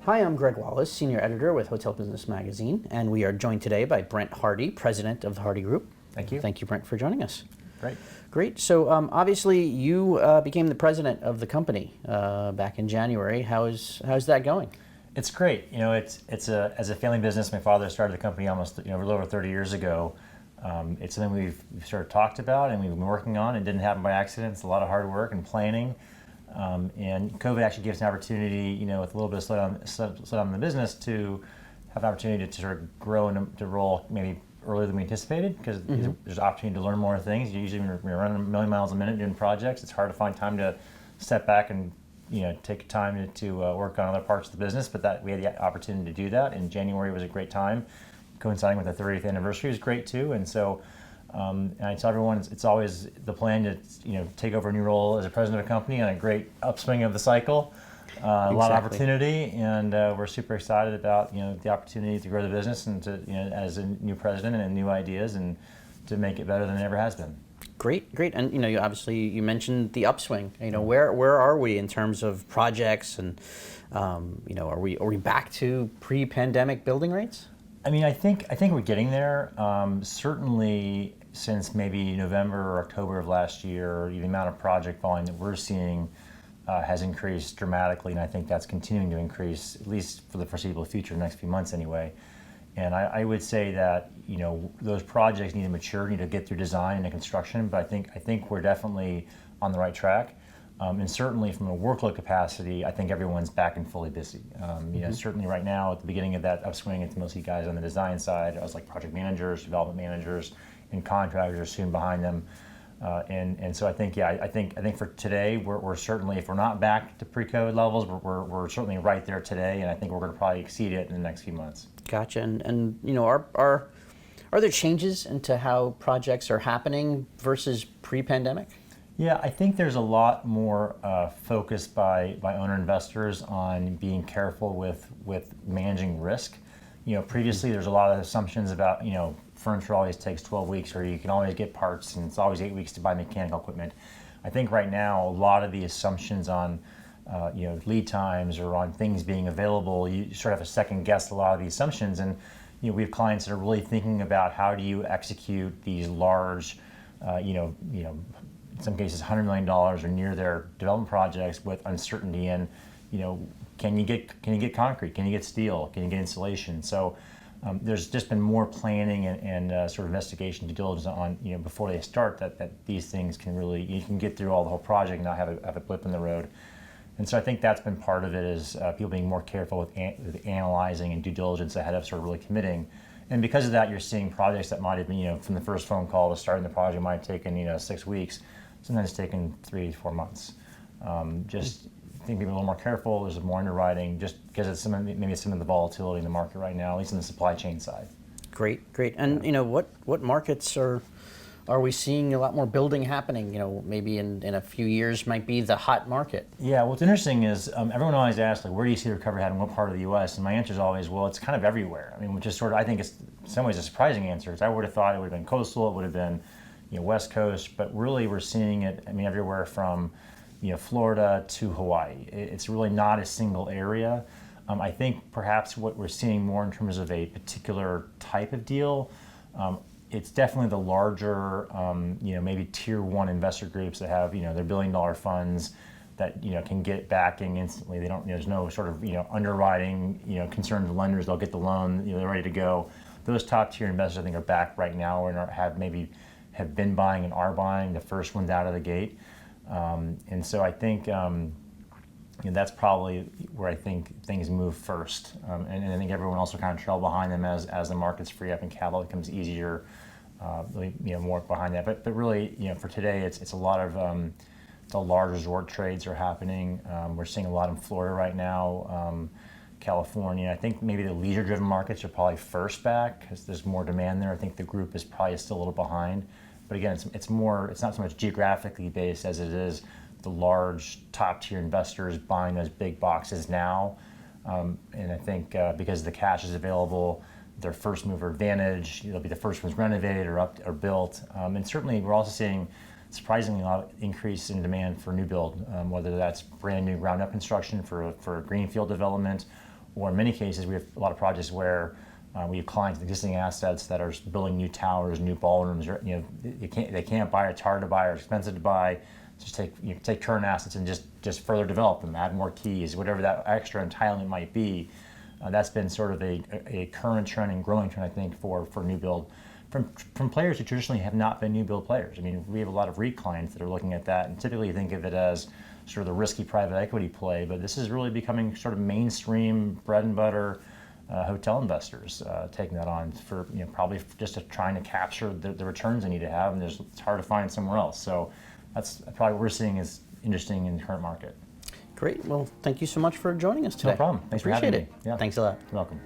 Hi, I'm Gregg Wallis, Senior Editor with Hotel Business Magazine, and we are joined today by Brent Hardy, President of the Hardy Group. Thank you. Thank you, Brent, for joining us. Great. Great. So obviously you became the president of the company back in January. How's that going? It's great. You know, it's as a family business. My father started the company almost a little over 30 years ago. It's something we've sort of talked about and we've been working on. It didn't happen by accident. It's a lot of hard work and planning. And COVID actually gives an opportunity, with a little bit of slow down in the business, to have an opportunity to sort of grow and to roll maybe earlier than we anticipated, because there's opportunity to learn more things. Usually when you're running a million miles a minute doing projects, it's hard to find time to step back and take time to work on other parts of the business. But that we had the opportunity to do that, and January was a great time. Coinciding with the 30th anniversary was great too, and so. And I tell everyone it's always the plan to take over a new role as a president of a company on a great upswing of the cycle, a lot of opportunity, and we're super excited about the opportunity to grow the business and to as a new president and new ideas and to make it better than it ever has been. Great. And you obviously you mentioned the upswing. Where are we in terms of projects, and are we back to pre-pandemic building rates? I mean, I think we're getting there. Certainly, since maybe November or October of last year, the amount of project volume that we're seeing has increased dramatically, and I think that's continuing to increase, at least for the foreseeable future, the next few months anyway. And I would say that those projects need to mature, need to get through design and construction, but I think we're definitely on the right track. And certainly from a workload capacity, I think everyone's back and fully busy. Certainly right now at the beginning of that upswing, it's mostly guys on the design side. I was like project managers, development managers, and contractors are soon behind them. And so I think for today we're certainly, if we're not back to pre-COVID levels, we're certainly right there today, and I think we're going to probably exceed it in the next few months. Gotcha. And are there changes into how projects are happening versus pre-pandemic? Yeah, I think there's a lot more focus by owner investors on being careful with managing risk. Previously there's a lot of assumptions about furniture always takes 12 weeks, or you can always get parts, and it's always 8 weeks to buy mechanical equipment. I think right now a lot of the assumptions on lead times or on things being available, you sort of have to second guess a lot of the assumptions. And we have clients that are really thinking about how do you execute these large, in some cases $100 million or near their development projects with uncertainty. And can you get concrete? Can you get steel? Can you get insulation? So there's just been more planning and sort of investigation, due diligence on before they start that these things can really, you can get through the whole project and not have a blip in the road. And so I think that's been part of it, is people being more careful with analyzing and due diligence ahead of sort of really committing. And because of that, you're seeing projects that might have been from the first phone call to starting the project might have taken 6 weeks. Sometimes it's taken 3 to 4 months. Just I think people are a little more careful. There's more underwriting, just because it's maybe some of the volatility in the market right now, at least on the supply chain side. Great. And what markets are we seeing a lot more building happening? Maybe in a few years might be the hot market. Yeah. What's interesting is everyone always asks, like, where do you see the recovery happening? What part of the U.S.? And my answer is always, well, it's kind of everywhere. I mean, which is sort of, I think it's in some ways a surprising answer, because I would have thought it would have been coastal, it would have been West Coast, but really we're seeing it, everywhere from Florida to Hawaii. It's really not a single area. I think perhaps what we're seeing more in terms of a particular type of deal, it's definitely the larger, maybe tier one investor groups that have, their $1 billion funds that, can get backing instantly. They don't, there's no sort of, underwriting, concerns of lenders. They'll get the loan, they're ready to go. Those top tier investors, I think, are back right now and have been buying and are buying the first ones out of the gate. And so I think that's probably where I think things move first. And I think everyone else will kind of trail behind them as the markets free up and capital becomes easier, more behind that. But really, for today, it's a lot of the large resort trades are happening. We're seeing a lot in Florida right now, California. I think maybe the leisure-driven markets are probably first back because there's more demand there. I think the group is probably still a little behind. But again, it's not so much geographically based as it is the large top-tier investors buying those big boxes now. And I think because the cash is available, their first mover advantage, they'll be the first ones renovated or built. And certainly we're also seeing surprisingly a lot of increase in demand for new build, whether that's brand new ground up construction for greenfield development, or in many cases, we have a lot of projects where we have clients with existing assets that are building new towers, new ballrooms. Or, they can't buy, it's hard to buy or expensive to buy. Just take current assets and just further develop them, add more keys, whatever that extra entitlement might be. That's been sort of a current trend and growing trend, I think, for new build from players who traditionally have not been new build players. I mean, we have a lot of REIT clients that are looking at that, and typically you think of it as sort of the risky private equity play, but this is really becoming sort of mainstream bread and butter hotel investors taking that on for probably just trying to capture the returns they need to have, and it's hard to find somewhere else. So that's probably what we're seeing is interesting in the current market. Great. Well, thank you so much for joining us today. No problem. Thanks for having me. Yeah. Thanks a lot. You're welcome.